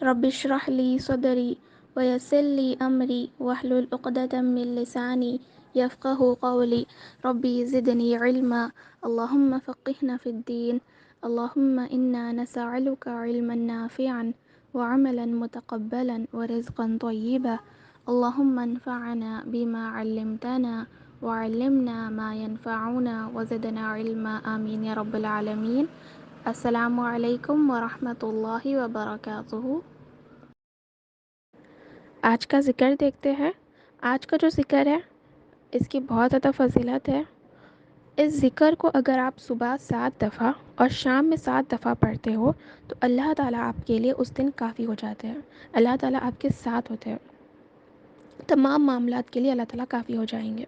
رب اشرح لي صدري ويسر لي أمري واحلل عقدة من لساني يفقه قولي. ربي زدني علما. اللهم فقهنا في الدين. اللهم إنا نسألك علما نافعا وعملا متقبلا ورزقا طيبا. اللهم انفعنا بما علمتنا وعلمنا ما ينفعنا وزدنا علما آمين يا رب العالمين. السلام علیکم ورحمۃ اللہ وبرکاتہ۔ آج کا ذکر دیکھتے ہیں۔ آج کا جو ذکر ہے اس کی بہت زیادہ فضیلت ہے۔ اس ذکر کو اگر آپ صبح 7 دفعہ اور شام میں 7 دفعہ پڑھتے ہو تو اللہ تعالیٰ آپ کے لیے اس دن کافی ہو جاتے ہیں۔ اللہ تعالیٰ آپ کے ساتھ ہوتے ہیں، تمام معاملات کے لیے اللہ تعالیٰ کافی ہو جائیں گے۔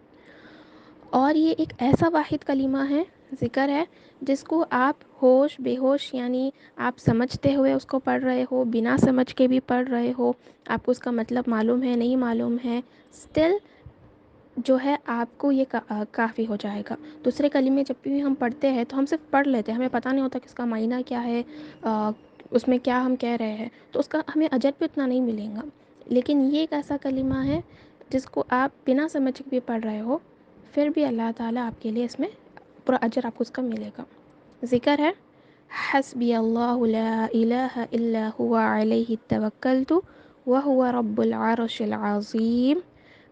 اور یہ ایک ایسا واحد کلمہ ہے، ذکر ہے، جس کو آپ ہوش بے ہوش یعنی آپ سمجھتے ہوئے اس کو پڑھ رہے ہو، بنا سمجھ کے بھی پڑھ رہے ہو، آپ کو اس کا مطلب معلوم ہے نہیں معلوم ہے، سٹل جو ہے آپ کو یہ کافی ہو جائے گا۔ دوسرے کلمے جب بھی ہم پڑھتے ہیں تو ہم صرف پڑھ لیتے ہیں، ہمیں پتہ نہیں ہوتا کہ اس کا معنی کیا ہے، اس میں کیا ہم کہہ رہے ہیں، تو اس کا ہمیں اجر بھی اتنا نہیں ملے گا۔ لیکن یہ ایک ایسا کلمہ ہے جس کو آپ بنا سمجھ کے بھی پڑھ رہے ہو، پھر بھی اللہ تعالیٰ آپ کے لیے اس میں پورا اجر آپ کو اس کا ملے گا۔ ذکر ہے حسبی اللہ لا الہ الا هو علیہ توکلت وہو رب العرش العظیم۔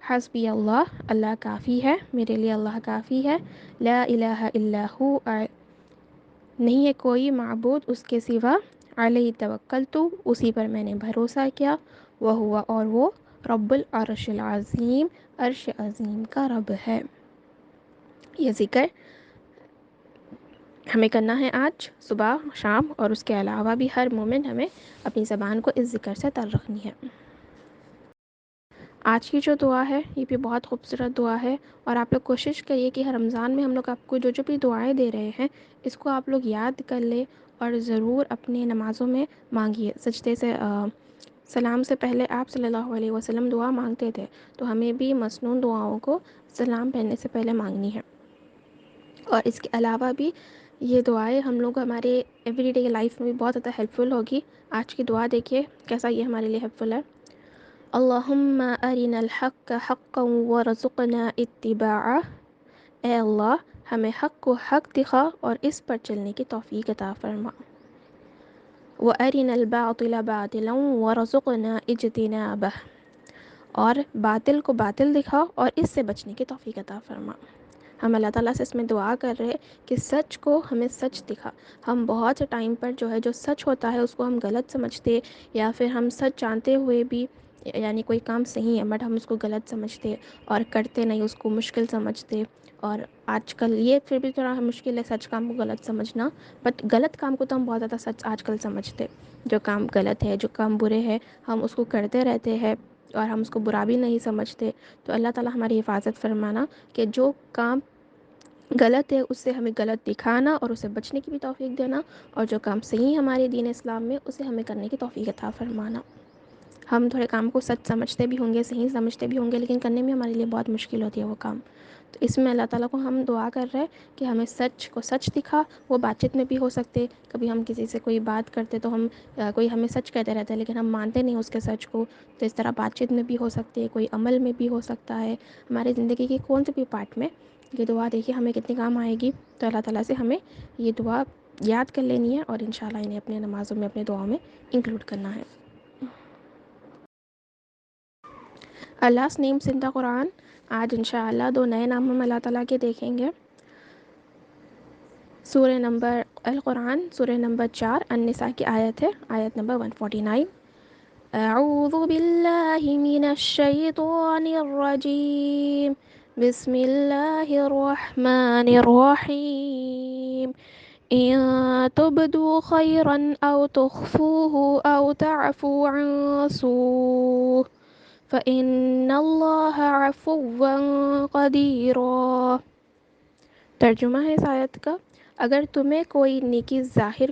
حسبی اللہ، اللہ کافی ہے، میرے لیے اللہ کافی ہے، لا الہ الا ہو، نہیں ہے کوئی معبود اس کے سوا، علیہ توکلت، اسی پر میں نے بھروسہ کیا، وہو، اور وہ، رب العرش العظیم، عرش عظیم کا رب ہے۔ یہ ذکر ہمیں کرنا ہے آج صبح شام، اور اس کے علاوہ بھی ہر مومن ہمیں اپنی زبان کو اس ذکر سے تر رکھنی ہے۔ آج کی جو دعا ہے یہ بھی بہت خوبصورت دعا ہے، اور آپ لوگ کوشش کریے کہ ہر رمضان میں ہم لوگ آپ کو جو بھی دعائیں دے رہے ہیں اس کو آپ لوگ یاد کر لیں اور ضرور اپنے نمازوں میں مانگیے۔ سجدے سے سلام سے پہلے آپ صلی اللہ علیہ وسلم دعا مانگتے تھے، تو ہمیں بھی مسنون دعاؤں کو سلام پہننے سے پہلے مانگنی ہے۔ اور اس کے علاوہ بھی یہ دعائیں ہم لوگ ہمارے ایوری ڈے لائف میں بھی بہت زیادہ ہیلپ فل ہوگی۔ آج کی دعا دیکھیے کیسا یہ ہمارے لیے ہیلپ فل ہے۔ اللہم ارنا الحق حقا ورزقنا اتباعہ، اے اللہ ہمیں حق کو حق دکھا اور اس پر چلنے کی توفیق عطا فرما۔ وَأَرِنَا الْبَاطِلَ بَاطِلًا وَارْزُقْنَا اجْتِنَابَهَ، اور باطل کو باطل دکھا اور اس سے بچنے کی توفیق عطا فرما۔ ہم اللہ تعالیٰ سے اس میں دعا کر رہے کہ سچ کو ہمیں سچ دکھا۔ ہم بہت سے ٹائم پر جو سچ ہوتا ہے اس کو ہم غلط سمجھتے، یا پھر ہم سچ جانتے ہوئے بھی یعنی کوئی کام صحیح ہے بٹ ہم اس کو غلط سمجھتے اور کرتے نہیں، اس کو مشکل سمجھتے۔ اور آج کل یہ پھر بھی تھوڑا مشکل ہے سچ کام کو غلط سمجھنا، بٹ غلط کام کو تو ہم بہت زیادہ سچ آج کل سمجھتے۔ جو کام غلط ہے، جو کام برے ہیں، ہم اس کو کرتے رہتے ہیں اور ہم اس کو برا بھی نہیں سمجھتے۔ تو اللہ تعالیٰ ہماری حفاظت فرمانا کہ جو کام غلط ہے اس سے ہمیں غلط دکھانا اور اسے بچنے کی بھی توفیق دینا، اور جو کام صحیح ہمارے دین اسلام میں اسے ہمیں کرنے کی توفیق عطا فرمانا۔ ہم تھوڑے کام کو سچ سمجھتے بھی ہوں گے، صحیح سمجھتے بھی ہوں گے، لیکن کرنے میں ہمارے لیے بہت مشکل ہوتی ہے وہ کام۔ تو اس میں اللہ تعالیٰ کو ہم دعا کر رہے ہیں کہ ہمیں سچ کو سچ دکھا۔ وہ بات چیت میں بھی ہو سکتے، کبھی ہم کسی سے کوئی بات کرتے تو ہم کوئی ہمیں سچ کہتے رہتا ہے لیکن ہم مانتے نہیں اس کے سچ کو، تو اس طرح بات چیت میں بھی ہو سکتے ہے، کوئی عمل میں بھی ہو سکتا ہے، ہمارے زندگی کے کون سے بھی پارٹ میں۔ یہ دعا دیکھیے ہمیں کتنی کام آئے گی۔ تو اللہ تعالیٰ سے ہمیں یہ دعا یاد کر لینی ہے اور انشاءاللہ انہیں اپنے نمازوں میں، اپنے دعاؤں میں انکلوڈ کرنا ہے۔ Allah's names in the قرآن، آج انشاءاللہ 2 نئے نام ہم اللہ تعالیٰ کے دیکھیں گے۔ سورہ نمبر القرآن، سورہ نمبر 4 النساء کی آیت ہے، آیت نمبر 149۔ اعوذ باللہ من الشیطان الرجیم، بسم اللہ الرحمن الرحیم۔ ان تبدوا خیرا او تخفوه او تعفو عن سوء فإن اللہ عفو قدیر۔ ترجمہ ہے اس آیت کا، اگر تم کوئی نیکی ظاہر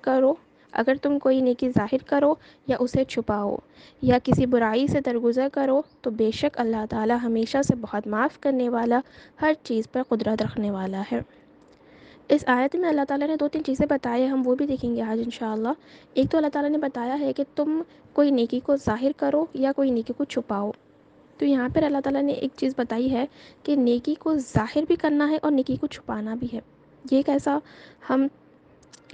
کرو یا اسے چھپاؤ یا کسی برائی سے درگزر کرو تو بے شک اللہ تعالی ہمیشہ سے بہت معاف کرنے والا، ہر چیز پر قدرت رکھنے والا ہے۔ اس آیت میں اللہ تعالیٰ نے 2-3 چیزیں بتائی ہیں، ہم وہ بھی دیکھیں گے آج انشاءاللہ۔ ایک تو اللہ تعالیٰ نے بتایا ہے کہ تم کوئی نیکی کو ظاہر کرو یا کوئی نیکی کو چھپاؤ۔ تو یہاں پر اللہ تعالیٰ نے ایک چیز بتائی ہے کہ نیکی کو ظاہر بھی کرنا ہے اور نیکی کو چھپانا بھی ہے۔ یہ کیسا؟ ہم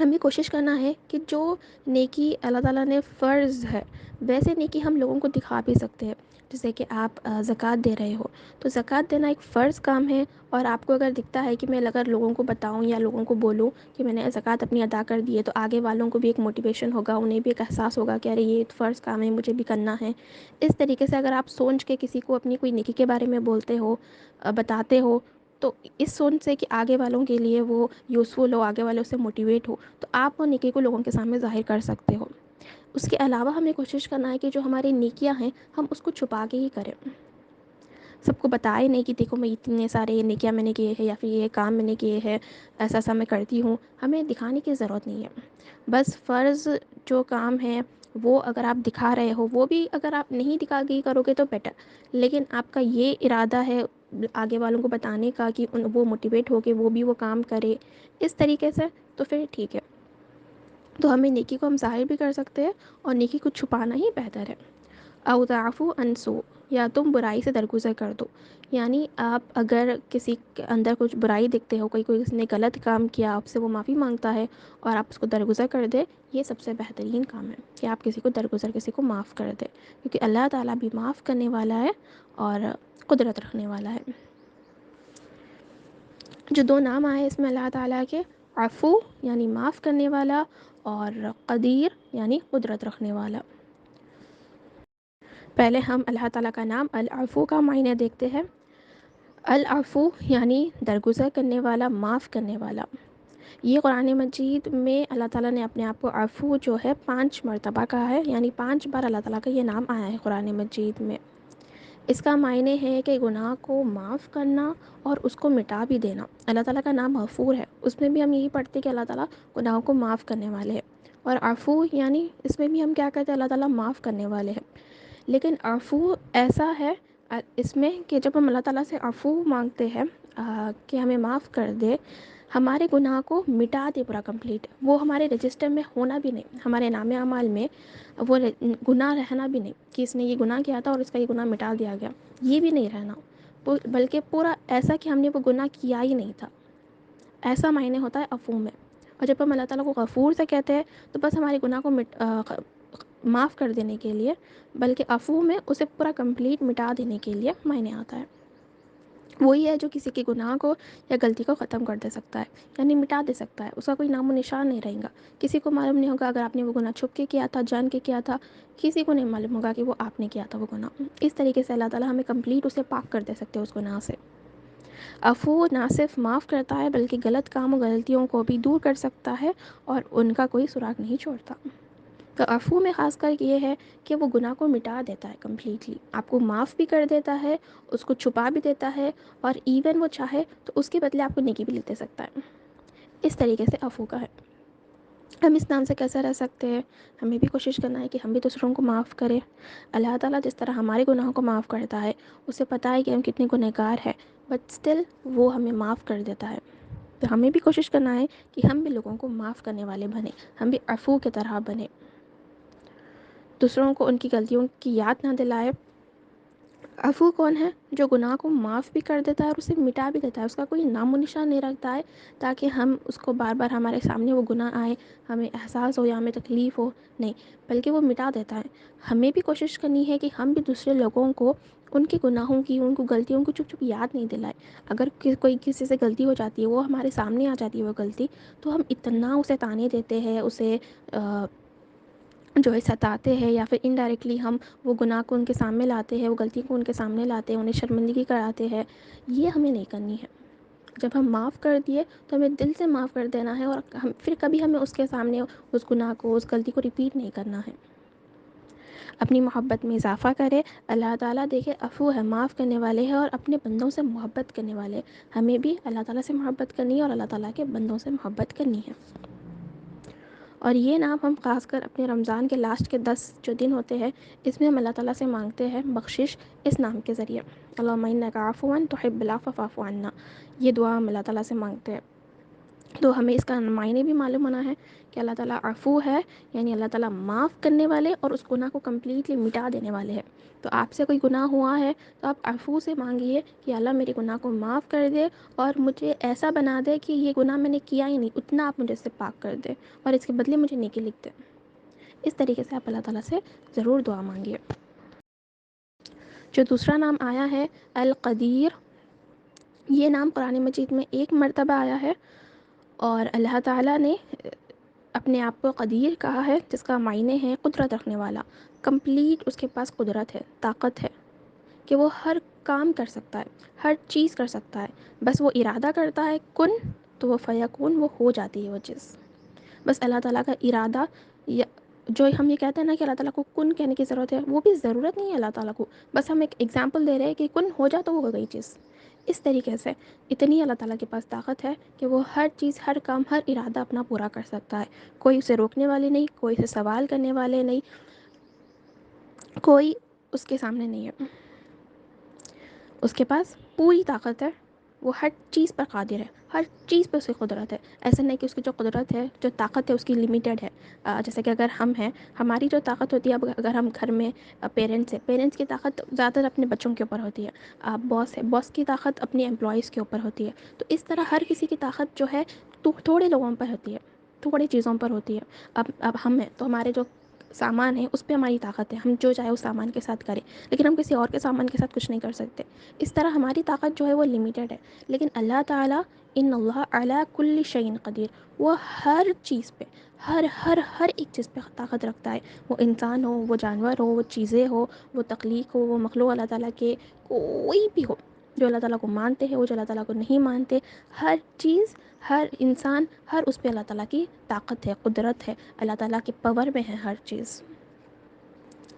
ہمیں کوشش کرنا ہے کہ جو نیکی اللہ تعالیٰ نے فرض ہے ویسے نیکی ہم لوگوں کو دکھا بھی سکتے ہیں۔ جیسے کہ آپ زکوٰۃ دے رہے ہو، تو زکوٰۃ دینا ایک فرض کام ہے، اور آپ کو اگر دکھتا ہے کہ میں اگر لوگوں کو بتاؤں یا لوگوں کو بولوں کہ میں نے زکوٰۃ اپنی ادا کر دی ہے، تو آگے والوں کو بھی ایک موٹیویشن ہوگا، انہیں بھی ایک احساس ہوگا کہ ارے یہ فرض کام ہے، مجھے بھی کرنا ہے۔ اس طریقے سے اگر آپ سوچ کے کسی کو اپنی کوئی نیکی کے بارے میں بولتے ہو، بتاتے ہو، تو اس سوچ سے کہ آگے والوں کے لیے وہ یوزفل ہو، آگے والوں سے موٹیویٹ ہو، تو آپ وہ نیکی کو لوگوں کے سامنے ظاہر کر سکتے ہو۔ اس کے علاوہ ہمیں کوشش کرنا ہے کہ جو ہماری نیکیاں ہیں ہم اس کو چھپا کے ہی کریں، سب کو بتائے نہیں کہ دیکھو میں اتنے سارے نیکیاں میں نے کیے ہیں یا پھر یہ کام میں نے کیے ہیں، ایسا ایسا میں کرتی ہوں۔ ہمیں دکھانے کی ضرورت نہیں ہے، بس فرض جو کام ہے وہ اگر آپ دکھا رہے ہو، وہ بھی اگر آپ نہیں دکھا کے کرو گے تو بیٹر، لیکن آپ کا یہ ارادہ ہے آگے والوں کو بتانے کا کہ وہ موٹیویٹ ہو کے وہ بھی وہ کام کرے اس طریقے سے، تو پھر ٹھیک ہے۔ تو ہمیں نیکی کو ہم ظاہر بھی کر سکتے ہیں اور نیکی کو چھپانا ہی بہتر ہے۔ او تعفو عن سوء، یا تم برائی سے درگزر کر دو، یعنی آپ اگر کسی کے اندر کچھ برائی دیکھتے ہو، کوئی اس نے غلط کام کیا، آپ سے وہ معافی مانگتا ہے اور آپ اس کو درگزر کر دے، یہ سب سے بہترین کام ہے کہ آپ کسی کو درگزر، کسی کو معاف کر دے، کیونکہ اللہ تعالیٰ بھی معاف کرنے والا ہے اور قدرت رکھنے والا ہے۔ جو 2 نام آئے اس میں اللہ تعالیٰ کے، عفو یعنی معاف کرنے والا، اور قدیر یعنی قدرت رکھنے والا۔ پہلے ہم اللہ تعالیٰ کا نام العفو کا معنی دیکھتے ہیں۔ العفو یعنی درگزر کرنے والا، معاف کرنے والا۔ یہ قرآن مجید میں اللہ تعالیٰ نے اپنے آپ کو عفو جو ہے 5 مرتبہ کہا ہے، یعنی 5 بار اللہ تعالیٰ کا یہ نام آیا ہے قرآن مجید میں۔ اس کا معنی ہے کہ گناہ کو معاف کرنا اور اس کو مٹا بھی دینا۔ اللہ تعالیٰ کا نام غفور ہے، اس میں بھی ہم یہی پڑھتے ہیں کہ اللہ تعالیٰ گناہوں کو معاف کرنے والے ہیں، اور عفو یعنی اس میں بھی ہم کیا کہتے ہیں، اللہ تعالیٰ معاف کرنے والے ہیں۔ لیکن عفو ایسا ہے اس میں کہ جب ہم اللہ تعالیٰ سے عفو مانگتے ہیں کہ ہمیں معاف کر دے، ہمارے گناہ کو مٹا دے پورا کمپلیٹ، وہ ہمارے رجسٹر میں ہونا بھی نہیں، ہمارے نام اعمال میں وہ گناہ رہنا بھی نہیں کہ اس نے یہ گناہ کیا تھا اور اس کا یہ گناہ مٹا دیا گیا، یہ بھی نہیں رہنا، بلکہ پورا ایسا کہ ہم نے وہ گناہ کیا ہی نہیں تھا، ایسا معنی ہوتا ہے عفو میں۔ اور جب ہم اللہ تعالیٰ کو غفور سے کہتے ہیں تو بس ہمارے گناہ کو معاف کر دینے کے لیے، بلکہ عفو میں اسے پورا کمپلیٹ مٹا دینے کے لیے معنی آتا ہے۔ وہی ہے جو کسی کے گناہ کو یا غلطی کو ختم کر دے سکتا ہے، یعنی مٹا دے سکتا ہے، اس کا کوئی نام و نشان نہیں رہے گا، کسی کو معلوم نہیں ہوگا اگر آپ نے وہ گناہ چھپ کے کیا تھا، جان کے کیا تھا، کسی کو نہیں معلوم ہوگا کہ وہ آپ نے کیا تھا وہ گناہ۔ اس طریقے سے اللہ تعالیٰ ہمیں کمپلیٹ اسے پاک کر دے سکتے ہیں اس گناہ سے۔ عفو نہ صرف معاف کرتا ہے بلکہ غلط کام و غلطیوں کو بھی دور کر سکتا ہے اور ان کا کوئی سراغ نہیں چھوڑتا۔ تو عفو میں خاص کر یہ ہے کہ وہ گناہ کو مٹا دیتا ہے کمپلیٹلی، آپ کو معاف بھی کر دیتا ہے، اس کو چھپا بھی دیتا ہے، اور ایون وہ چاہے تو اس کے بدلے آپ کو نیکی بھی دے سکتا ہے۔ اس طریقے سے عفو کا ہے۔ ہم اس نام سے کیسے رہ سکتے ہیں؟ ہمیں بھی کوشش کرنا ہے کہ ہم بھی دوسروں کو معاف کریں۔ اللہ تعالیٰ جس طرح ہمارے گناہوں کو معاف کرتا ہے، اسے پتہ ہے کہ ہم کتنے گنہگار ہیں، بٹ سٹل وہ ہمیں معاف کر دیتا ہے۔ تو ہمیں بھی کوشش کرنا ہے کہ ہم بھی لوگوں کو معاف کرنے والے بنیں، ہم بھی عفو کی طرح بنیں، دوسروں کو ان کی غلطیوں کی یاد نہ دلائے۔ عفو کون ہے؟ جو گناہ کو معاف بھی کر دیتا ہے اور اسے مٹا بھی دیتا ہے، اس کا کوئی نام و نشان نہیں رکھتا ہے تاکہ ہم اس کو بار بار ہمارے سامنے وہ گناہ آئے، ہمیں احساس ہو یا ہمیں تکلیف ہو، نہیں، بلکہ وہ مٹا دیتا ہے۔ ہمیں بھی کوشش کرنی ہے کہ ہم بھی دوسرے لوگوں کو ان کے گناہوں کی، ان کو غلطیوں کی چپ چپ یاد نہیں دلائے۔ اگر کوئی کسی سے غلطی ہو جاتی ہے، وہ ہمارے سامنے آ جاتی ہے وہ غلطی، تو ہم اتنا اسے تانے دیتے ہیں، اسے جو ہے ستاتے ہیں، یا پھر انڈائریکٹلی ہم وہ گناہ کو ان کے سامنے لاتے ہیں، وہ غلطی کو ان کے سامنے لاتے ہیں، انہیں شرمندگی کراتے ہیں، یہ ہمیں نہیں کرنی ہے۔ جب ہم معاف کر دیے تو ہمیں دل سے معاف کر دینا ہے، اور پھر کبھی ہمیں اس کے سامنے اس گناہ کو، اس غلطی کو ریپیٹ نہیں کرنا ہے۔ اپنی محبت میں اضافہ کرے۔ اللہ تعالیٰ دیکھے عفو ہے، معاف کرنے والے ہیں، اور اپنے بندوں سے محبت کرنے والے ہیں۔ ہمیں بھی اللہ تعالیٰ سے محبت کرنی ہے اور اللہ تعالیٰ کے بندوں سے محبت کرنی ہے۔ اور یہ نام ہم خاص کر اپنے رمضان کے لاسٹ کے 10 جو دن ہوتے ہیں، اس میں ہم اللہ تعالیٰ سے مانگتے ہیں بخشش اس نام کے ذریعے۔ اللہم انک عفو تحب العفو فاعف عنا، یہ دعا ہم اللہ تعالیٰ سے مانگتے ہیں۔ تو ہمیں اس کا معنی بھی معلوم ہونا ہے کہ اللہ تعالیٰ عفو ہے، یعنی اللہ تعالیٰ معاف کرنے والے اور اس گناہ کو کمپلیٹلی مٹا دینے والے ہیں۔ تو آپ سے کوئی گناہ ہوا ہے تو آپ عفو سے مانگیے کہ اللہ میرے گناہ کو معاف کر دے اور مجھے ایسا بنا دے کہ یہ گناہ میں نے کیا ہی نہیں، اتنا آپ مجھے سے پاک کر دے اور اس کے بدلے مجھے نیکی لکھ دے۔ اس طریقے سے آپ اللہ تعالیٰ سے ضرور دعا مانگیے۔ جو دوسرا نام آیا ہے القدیر، یہ نام قرآن مجید میں ایک مرتبہ آیا ہے، اور اللہ تعالیٰ نے اپنے آپ کو قدیر کہا ہے، جس کا معنی ہے قدرت رکھنے والا۔ کمپلیٹ اس کے پاس قدرت ہے، طاقت ہے کہ وہ ہر کام کر سکتا ہے، ہر چیز کر سکتا ہے، بس وہ ارادہ کرتا ہے کن تو وہ فیکون، وہ ہو جاتی ہے وہ چیز۔ بس اللہ تعالیٰ کا ارادہ، جو ہم یہ کہتے ہیں نا کہ اللہ تعالیٰ کو کن کہنے کی ضرورت ہے، وہ بھی ضرورت نہیں ہے اللہ تعالیٰ کو، بس ہم ایک ایگزامپل دے رہے ہیں کہ کن ہو جا تو وہ ہو گئی چیز۔ اس طریقے سے اتنی اللہ تعالیٰ کے پاس طاقت ہے کہ وہ ہر چیز، ہر کام، ہر ارادہ اپنا پورا کر سکتا ہے۔ کوئی اسے روکنے والے نہیں، کوئی اسے سوال کرنے والے نہیں، کوئی اس کے سامنے نہیں ہے۔ اس کے پاس پوری طاقت ہے، وہ ہر چیز پر قادر ہے، ہر چیز پہ اس کی قدرت ہے۔ ایسا نہیں کہ اس کی جو قدرت ہے، جو طاقت ہے، اس کی لمیٹڈ ہے۔ جیسے کہ اگر ہم ہیں، ہماری جو طاقت ہوتی ہے، اب اگر ہم گھر میں پیرنٹس ہیں، پیرنٹس کی طاقت زیادہ تر اپنے بچوں کے اوپر ہوتی ہے۔ باس ہے، باس کی طاقت اپنے امپلائیز کے اوپر ہوتی ہے۔ تو اس طرح ہر کسی کی طاقت جو ہے تھوڑے لوگوں پر ہوتی ہے، تھوڑی چیزوں پر ہوتی ہے۔ اب ہم ہیں تو ہمارے جو سامان ہے اس پہ ہماری طاقت ہے، ہم جو چاہے اس سامان کے ساتھ کریں، لیکن ہم کسی اور کے سامان کے ساتھ کچھ نہیں کر سکتے۔ اس طرح ہماری طاقت جو ہے وہ لمیٹڈ ہے، لیکن اللہ تعالیٰ ان اللہ علی کل شیء قدیر، وہ ہر چیز پہ، ہر ہر ہر ایک چیز پہ طاقت رکھتا ہے۔ وہ انسان ہو، وہ جانور ہو، وہ چیزیں ہو، وہ تخلیق ہو، وہ مخلوق اللہ تعالیٰ کے کوئی بھی ہو، جو اللہ تعالیٰ کو مانتے ہیں، وہ جو اللہ تعالیٰ کو نہیں مانتے، ہر چیز، ہر انسان، ہر اس پہ اللہ تعالیٰ کی طاقت ہے، قدرت ہے، اللہ تعالیٰ کی پاور میں ہے ہر چیز۔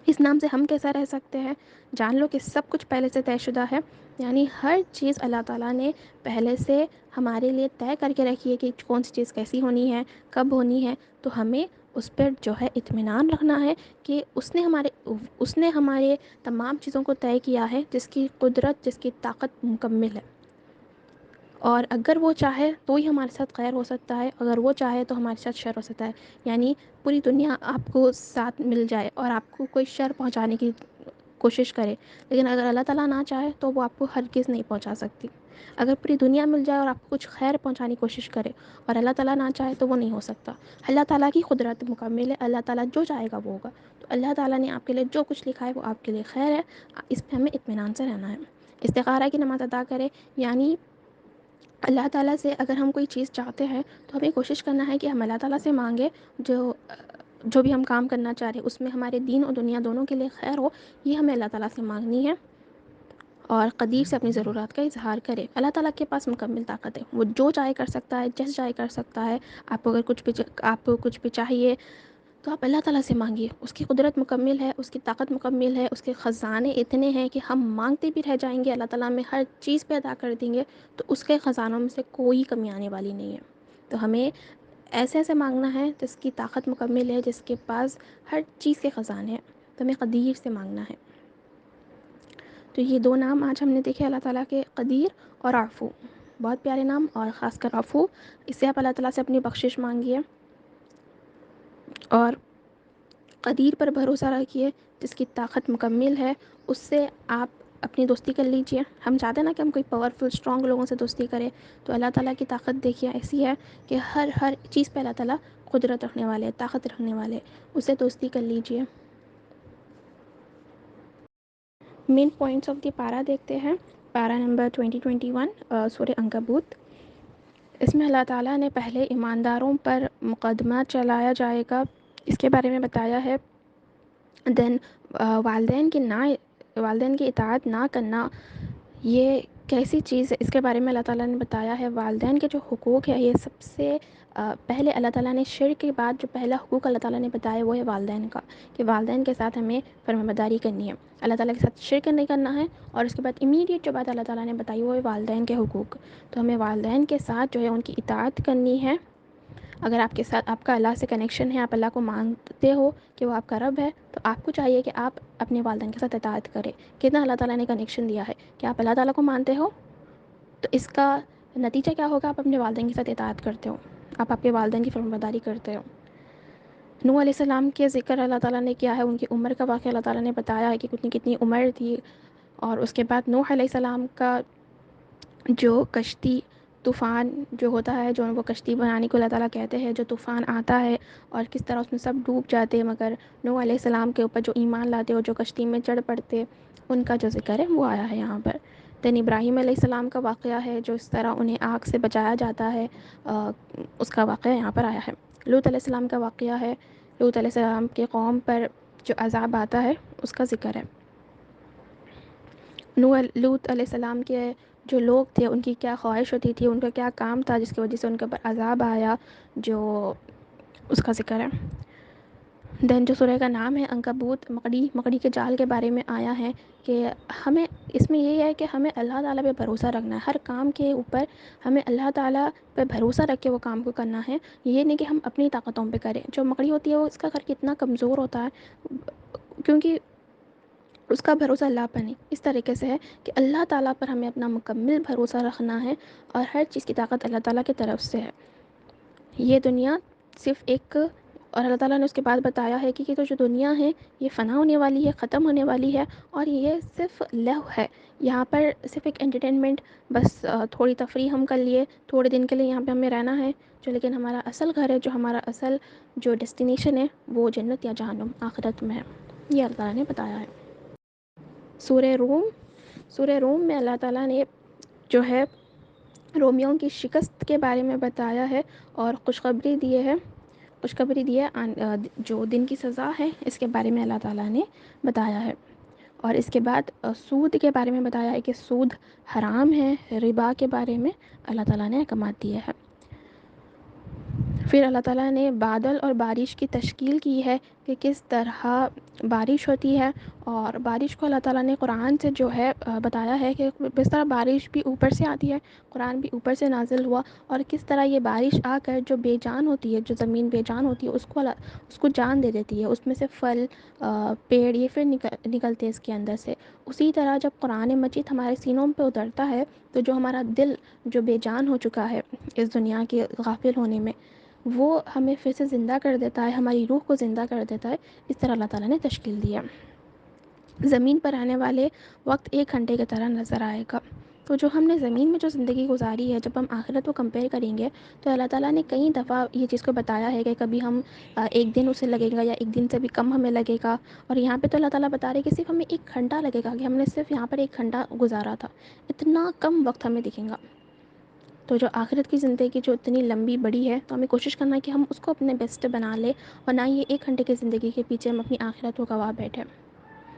اس نام سے ہم کیسا رہ سکتے ہیں؟ جان لو کہ سب کچھ پہلے سے طے شدہ ہے، یعنی ہر چیز اللہ تعالیٰ نے پہلے سے ہمارے لیے طے کر کے رکھی ہے کہ کون سی چیز کیسی ہونی ہے، کب ہونی ہے۔ تو ہمیں اس پر جو ہے اطمینان رکھنا ہے کہ اس نے ہمارے تمام چیزوں کو طے کیا ہے، جس کی قدرت، جس کی طاقت مکمل ہے۔ اور اگر وہ چاہے تو ہی ہمارے ساتھ خیر ہو سکتا ہے، اگر وہ چاہے تو ہمارے ساتھ شر ہو سکتا ہے۔ یعنی پوری دنیا آپ کو ساتھ مل جائے اور آپ کو کوئی شر پہنچانے کی کوشش کرے، لیکن اگر اللہ تعالیٰ نہ چاہے تو وہ آپ کو ہرگز نہیں پہنچا سکتی۔ اگر پوری دنیا مل جائے اور آپ کو کچھ خیر پہنچانے کی کوشش کرے اور اللہ تعالیٰ نہ چاہے تو وہ نہیں ہو سکتا۔ اللہ تعالیٰ کی قدرت مکمل ہے، اللہ تعالیٰ جو چاہے گا وہ ہوگا۔ تو اللہ تعالیٰ نے آپ کے لیے جو کچھ لکھا ہے وہ آپ کے لیے خیر ہے، اس پہ ہمیں اطمینان سے رہنا ہے۔ استخارہ کی نماز ادا کرے، یعنی اللہ تعالیٰ سے اگر ہم کوئی چیز چاہتے ہیں تو ہمیں کوشش کرنا ہے کہ ہم اللہ تعالیٰ سے مانگیں، جو بھی ہم کام کرنا چاہ رہے ہیں اس میں ہمارے دین اور دنیا دونوں کے لیے خیر ہو، یہ ہمیں اللہ تعالیٰ سے مانگنی ہے۔ اور قدیر سے اپنی ضرورات کا اظہار کرے۔ اللہ تعالیٰ کے پاس مکمل طاقت ہے، وہ جو چاہے کر سکتا ہے، جیسے چاہے کر سکتا ہے۔ آپ کو اگر کچھ بھی چاہیے تو آپ اللہ تعالیٰ سے مانگیے، اس کی قدرت مکمل ہے، اس کی طاقت مکمل ہے، اس کے خزانے اتنے ہیں کہ ہم مانگتے بھی رہ جائیں گے، اللہ تعالیٰ میں ہر چیز پہ ادا کر دیں گے، تو اس کے خزانوں میں سے کوئی کمی آنے والی نہیں ہے۔ تو ہمیں ایسے ایسے مانگنا ہے جس کی طاقت مکمل ہے، جس کے پاس ہر چیز کے خزانے ہیں، تو ہمیں قدیر سے مانگنا ہے۔ تو یہ دو نام آج ہم نے دیکھے اللہ تعالیٰ کے، قدیر اور عفو، بہت پیارے نام، اور خاص کر عفو، اس سے آپ اللہ تعالیٰ سے اپنی بخشش مانگیے اور قدیر پر بھروسہ رکھیے، جس کی طاقت مکمل ہے، اس سے آپ اپنی دوستی کر لیجئے۔ ہم چاہتے ہیں نا کہ ہم کوئی پاورفل اسٹرانگ لوگوں سے دوستی کریں، تو اللہ تعالیٰ کی طاقت دیکھیے ایسی ہے کہ ہر ہر چیز پہ اللہ تعالیٰ قدرت رکھنے والے، طاقت رکھنے والے، اس سے دوستی کر لیجئے۔ مین پوائنٹس آف دی پارا دیکھتے ہیں۔ پارا نمبر 2021، سورہ عنکبوت۔ اس میں اللہ تعالیٰ نے پہلے ایمانداروں پر مقدمہ چلایا جائے گا، اس کے بارے میں بتایا ہے۔ دین والدین کی اطاعت نہ کرنا، یہ کیسی چیز ہے، اس کے بارے میں اللہ تعالیٰ نے بتایا ہے۔ والدین کے جو حقوق ہے، یہ سب سے پہلے اللہ تعالیٰ نے شرک کے بعد جو پہلا حقوق اللہ تعالیٰ نے بتایا وہ ہے والدین کا، کہ والدین کے ساتھ ہمیں فرمانبرداری کرنی ہے، اللہ تعالیٰ کے ساتھ شرک نہیں کرنا ہے۔ اور اس کے بعد امیڈیٹ جو بات اللہ تعالیٰ نے بتائی وہ ہے والدین کے حقوق، تو ہمیں والدین کے ساتھ جو ہے ان کی اطاعت کرنی ہے۔ اگر آپ کے ساتھ آپ کا اللہ سے کنیکشن ہے، آپ اللہ کو مانتے ہو کہ وہ آپ کا رب ہے، تو آپ کو چاہیے کہ آپ اپنے والدین کے ساتھ اطاعت کریں۔ کتنا اللہ تعالیٰ نے کنیکشن دیا ہے کہ آپ اللہ تعالیٰ کو مانتے ہو، تو اس کا نتیجہ کیا ہوگا؟ آپ اپنے والدین کے ساتھ اطاعت کرتے ہو، آپ آپ کے والدین کی فرمانبرداری کرتے ہو۔ نوح علیہ السلام کے ذکر اللہ تعالیٰ نے کیا ہے، ان کی عمر کا واقعہ اللہ تعالیٰ نے بتایا ہے کہ کتنی کتنی عمر تھی، اور اس کے بعد نوح علیہ السلام کا جو کشتی طوفان جو ہوتا ہے، جو وہ کشتی بنانے کو اللہ تعالیٰ کہتے ہیں، جو طوفان آتا ہے اور کس طرح اس میں سب ڈوب جاتے ہیں، مگر نوح علیہ السلام کے اوپر جو ایمان لاتے اور جو کشتی میں چڑھ پڑتے، ان کا جو ذکر ہے وہ آیا ہے یہاں پر۔ دین ابراہیم علیہ السلام کا واقعہ ہے، جو اس طرح انہیں آگ سے بچایا جاتا ہے، اس کا واقعہ یہاں پر آیا ہے۔ لوط علیہ السلام کا واقعہ ہے، لوط علیہ السلام کے قوم پر جو عذاب آتا ہے اس کا ذکر ہے۔ لوط علیہ السلام کے جو لوگ تھے ان کی کیا خواہش ہوتی تھی، ان کا کیا کام تھا جس کی وجہ سے ان کے اوپر عذاب آیا، جو اس کا ذکر ہے۔ دین جو سورہ کا نام ہے عنکبوت، مکڑی کے جال کے بارے میں آیا ہے کہ ہمیں اس میں یہی ہے کہ ہمیں اللہ تعالیٰ پہ بھروسہ رکھنا ہے، ہر کام کے اوپر ہمیں اللہ تعالیٰ پہ بھروسہ رکھ کے وہ کام کو کرنا ہے، یہ نہیں کہ ہم اپنی طاقتوں پہ کریں۔ جو مکڑی ہوتی ہے وہ اس کا گھر کتنا کمزور ہوتا ہے، کیونکہ اس کا بھروسہ اللہ پر نہیں، اس طریقے سے ہے کہ اللہ تعالیٰ پر ہمیں اپنا مکمل بھروسہ رکھنا ہے، اور ہر چیز کی طاقت اللہ تعالیٰ کی طرف سے ہے۔ یہ دنیا صرف ایک، اور اللہ تعالیٰ نے اس کے بعد بتایا ہے کہ یہ تو جو دنیا ہے یہ فنا ہونے والی ہے، ختم ہونے والی ہے، اور یہ صرف لہو ہے، یہاں پر صرف ایک انٹرٹینمنٹ، بس تھوڑی تفریح ہم کر لیے، تھوڑے دن کے لیے یہاں پہ ہمیں رہنا ہے، جو لیکن ہمارا اصل گھر ہے، جو ہمارا اصل جو ڈیسٹینیشن ہے وہ جنت یا جہنم آخرت میں ہے، یہ اللہ تعالیٰ نے بتایا ہے۔ سورہ روم میں اللہ تعالیٰ نے جو ہے رومیوں کی شکست کے بارے میں بتایا ہے، اور خوشخبری دی ہے جو دن کی سزا ہے، اس کے بارے میں اللہ تعالیٰ نے بتایا ہے۔ اور اس کے بعد سود کے بارے میں بتایا ہے کہ سود حرام ہے، ربا کے بارے میں اللہ تعالیٰ نے احکامات دیے ہیں۔ پھر اللہ تعالیٰ نے بادل اور بارش کی تشکیل کی ہے کہ کس طرح بارش ہوتی ہے، اور بارش کو اللہ تعالیٰ نے قرآن سے جو ہے بتایا ہے کہ کس طرح بارش بھی اوپر سے آتی ہے، قرآن بھی اوپر سے نازل ہوا، اور کس طرح یہ بارش آ کر جو بے جان ہوتی ہے، جو زمین بے جان ہوتی ہے، اس کو جان دے دیتی ہے، اس میں سے پھل پیڑ یہ پھر نکلتے ہیں اس کے اندر سے۔ اسی طرح جب قرآن مجید ہمارے سینوں پہ اترتا ہے تو جو ہمارا دل جو بے جان ہو چکا ہے اس دنیا کے غافل ہونے میں، وہ ہمیں پھر سے زندہ کر دیتا ہے، ہماری روح کو زندہ کر دیتا ہے۔ اس طرح اللہ تعالیٰ نے تشکیل دیا۔ زمین پر آنے والے وقت 1 گھنٹے کی طرح نظر آئے گا۔ تو جو ہم نے زمین میں جو زندگی گزاری ہے، جب ہم آخرت کو کمپیئر کریں گے تو اللہ تعالیٰ نے کئی دفعہ یہ چیز کو بتایا ہے کہ کبھی ہم 1 دن اسے لگے گا، یا 1 دن سے بھی کم ہمیں لگے گا، اور یہاں پہ تو اللہ تعالیٰ بتا رہے ہیں کہ صرف ہمیں 1 گھنٹہ لگے گا، کہ ہم نے صرف یہاں پر 1 گھنٹہ گزارا تھا، اتنا کم وقت ہمیں دکھیں گا۔ تو جو آخرت کی زندگی جو اتنی لمبی بڑی ہے، تو ہمیں کوشش کرنا ہے کہ ہم اس کو اپنے بیسٹ بنا لیں، اور نہ یہ 1 گھنٹے کی زندگی کے پیچھے ہم اپنی آخرت کو گوا بیٹھے۔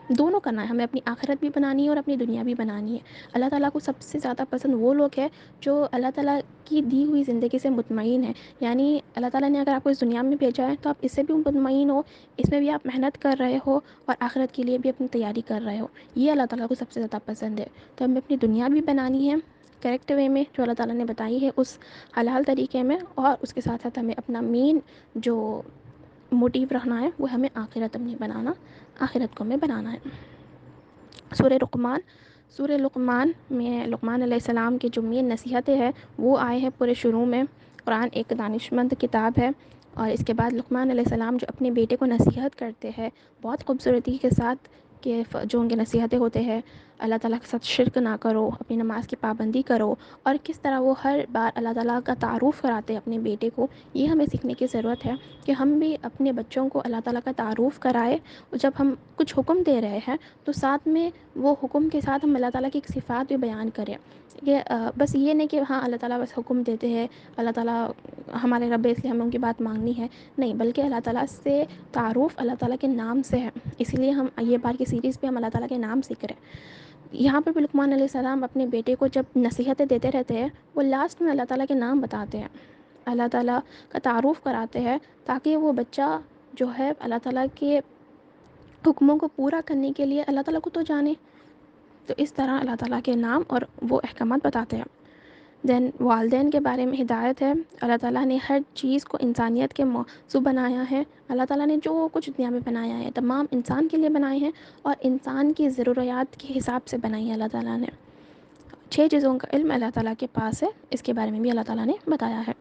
دونوں کرنا ہے ہمیں، اپنی آخرت بھی بنانی ہے اور اپنی دنیا بھی بنانی ہے۔ اللہ تعالیٰ کو سب سے زیادہ پسند وہ لوگ ہیں جو اللہ تعالیٰ کی دی ہوئی زندگی سے مطمئن ہیں، یعنی اللہ تعالیٰ نے اگر آپ کو اس دنیا میں بھیجا ہے تو آپ اس سے بھی مطمئن ہو، اس میں بھی آپ محنت کر رہے ہو، اور آخرت کے لیے بھی اپنی تیاری کر رہے ہو، یہ اللہ تعالیٰ کو سب سے زیادہ پسند ہے۔ تو ہمیں اپنی دنیا بھی بنانی ہے کریکٹ وے میں، جو اللہ تعالیٰ نے بتائی ہے اس حلال طریقے میں، اور اس کے ساتھ ساتھ ہمیں اپنا مین جو موٹیو رکھنا ہے وہ ہمیں آخرت اپنی بنانا، آخرت کو ہمیں بنانا ہے۔ سورہ لقمان میں لقمان علیہ السلام کی جو مین نصیحتیں ہیں وہ آئے ہیں پورے شروع میں۔ قرآن ایک دانشمند کتاب ہے، اور اس کے بعد لقمان علیہ السلام جو اپنے بیٹے کو نصیحت کرتے ہیں بہت خوبصورتی کے ساتھ، کہ جو ان کے نصیحتیں ہوتے ہیں، اللہ تعالیٰ کے ساتھ شرک نہ کرو، اپنی نماز کی پابندی کرو، اور کس طرح وہ ہر بار اللہ تعالیٰ کا تعارف کراتے ہیں اپنے بیٹے کو، یہ ہمیں سیکھنے کی ضرورت ہے کہ ہم بھی اپنے بچوں کو اللہ تعالیٰ کا تعارف کرائے، اور جب ہم کچھ حکم دے رہے ہیں تو ساتھ میں وہ حکم کے ساتھ ہم اللہ تعالیٰ کی ایک صفات بھی بیان کریں، کہ بس یہ نہیں کہ ہاں اللہ تعالیٰ بس حکم دیتے ہیں، اللہ تعالیٰ ہمارے رب ہے اس لیے ہمیں ان کی بات مانگنی ہے، نہیں، بلکہ اللہ تعالیٰ سے تعارف اللہ تعالیٰ کے نام سے ہے، اس لیے ہم یہ بار کی سیریز پہ ہم اللہ تعالیٰ کے نام سیکھ رہے ہیں۔ یہاں پہ بھی لقمان علیہ السلام اپنے بیٹے کو جب نصیحتیں دیتے رہتے ہیں، وہ لاسٹ میں اللہ تعالیٰ کے نام بتاتے ہیں، اللہ تعالیٰ کا تعارف کراتے ہیں، تاکہ وہ بچہ جو ہے اللہ تعالیٰ کے حکموں کو پورا کرنے کے لیے اللہ تعالیٰ کو تو جانے۔ تو اس طرح اللہ تعالیٰ کے نام اور وہ احکامات بتاتے ہیں۔ دین والدین کے بارے میں ہدایت ہے، اللہ تعالیٰ نے ہر چیز کو انسانیت کے موضوع بنایا ہے، اللہ تعالیٰ نے جو کچھ دنیا میں بنایا ہے تمام انسان کے لیے بنائے ہیں، اور انسان کی ضروریات کے حساب سے بنائی ہے اللہ تعالیٰ نے۔ 6 چیزوں کا علم اللہ تعالیٰ کے پاس ہے، اس کے بارے میں بھی اللہ تعالیٰ نے بتایا ہے۔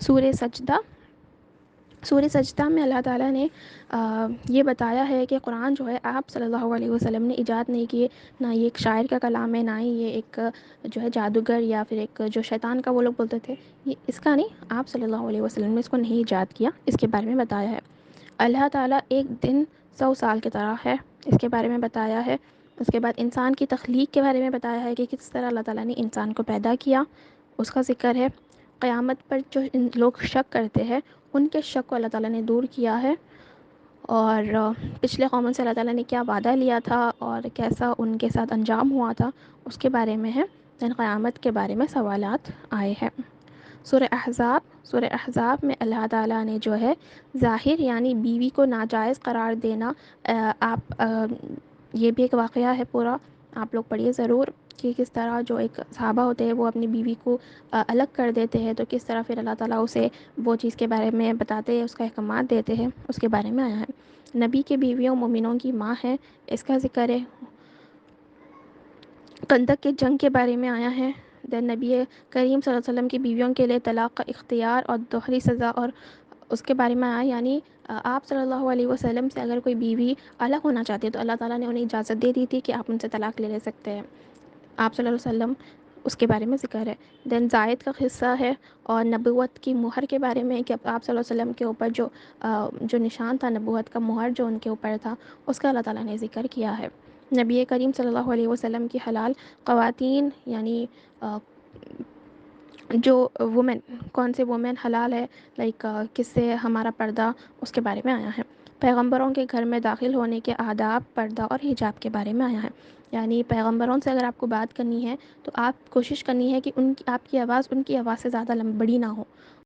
سورہ سجدہ، سورہ سجدہ میں اللہ تعالیٰ نے یہ بتایا ہے کہ قرآن جو ہے آپ صلی اللہ علیہ وسلم نے ایجاد نہیں کیے، نہ یہ ایک شاعر کا کلام ہے، نہ ہی یہ ایک جو ہے جادوگر یا پھر ایک جو شیطان کا وہ لوگ بولتے تھے، یہ اس کا نہیں، آپ صلی اللہ علیہ وسلم نے اس کو نہیں ایجاد کیا، اس کے بارے میں بتایا ہے۔ اللہ تعالیٰ ایک دن 100 سال کی طرح ہے، اس کے بارے میں بتایا ہے۔ اس کے بعد انسان کی تخلیق کے بارے میں بتایا ہے کہ کس طرح اللہ تعالیٰ نے انسان کو پیدا کیا، اس کا ذکر ہے۔ قیامت پر جو لوگ شک کرتے ہیں ان کے شک کو اللہ تعالیٰ نے دور کیا ہے، اور پچھلے قوموں سے اللہ تعالیٰ نے کیا وعدہ لیا تھا اور کیسا ان کے ساتھ انجام ہوا تھا اس کے بارے میں ہے۔ دن قیامت کے بارے میں سوالات آئے ہیں۔ سورہ احزاب، سورہ احزاب میں اللہ تعالیٰ نے جو ہے ظاہر یعنی بیوی کو ناجائز قرار دینا، آپ یہ بھی ایک واقعہ ہے پورا، آپ لوگ پڑھیے ضرور کہ کس طرح جو ایک صحابہ ہوتے ہیں وہ اپنی بیوی کو الگ کر دیتے ہیں، تو کس طرح پھر اللہ تعالیٰ اسے وہ چیز کے بارے میں بتاتے ہیں، اس کا احکامات دیتے ہیں، اس کے بارے میں آیا ہے۔ نبی کی بیویوں مومنوں کی ماں ہے، اس کا ذکر ہے۔ خندق کے جنگ کے بارے میں آیا ہے۔ دین نبی کریم صلی اللہ علیہ وسلم کی بیویوں کے لیے طلاق کا اختیار اور دوہری سزا اور اس کے بارے میں آیا، یعنی آپ صلی اللہ علیہ وسلم سے اگر کوئی بیوی الگ ہونا چاہتی ہے تو اللہ تعالیٰ نے انہیں اجازت دے دی تھی کہ آپ ان سے طلاق لے سکتے ہیں، آپ صلی اللہ علیہ وسلم، اس کے بارے میں ذکر ہے۔ دین زائد کا قصہ ہے، اور نبوت کی مہر کے بارے میں کہ آپ صلی اللہ علیہ وسلم کے اوپر جو نشان تھا نبوت کا، مہر جو ان کے اوپر تھا، اس کا اللہ تعالیٰ نے ذکر کیا ہے۔ نبی کریم صلی اللہ علیہ وسلم کی حلال خواتین، یعنی جو وومن، کون سے وومن حلال ہے، لائک کس سے ہمارا پردہ، اس کے بارے میں آیا ہے۔ پیغمبروں کے گھر میں داخل ہونے کے آداب، پردہ اور حجاب کے بارے میں آیا ہے، یعنی پیغمبروں سے اگر آپ کو بات کرنی ہے تو آپ کوشش کرنی ہے کہ آپ کی آواز ان کی آواز سے زیادہ بڑی نہ ہو،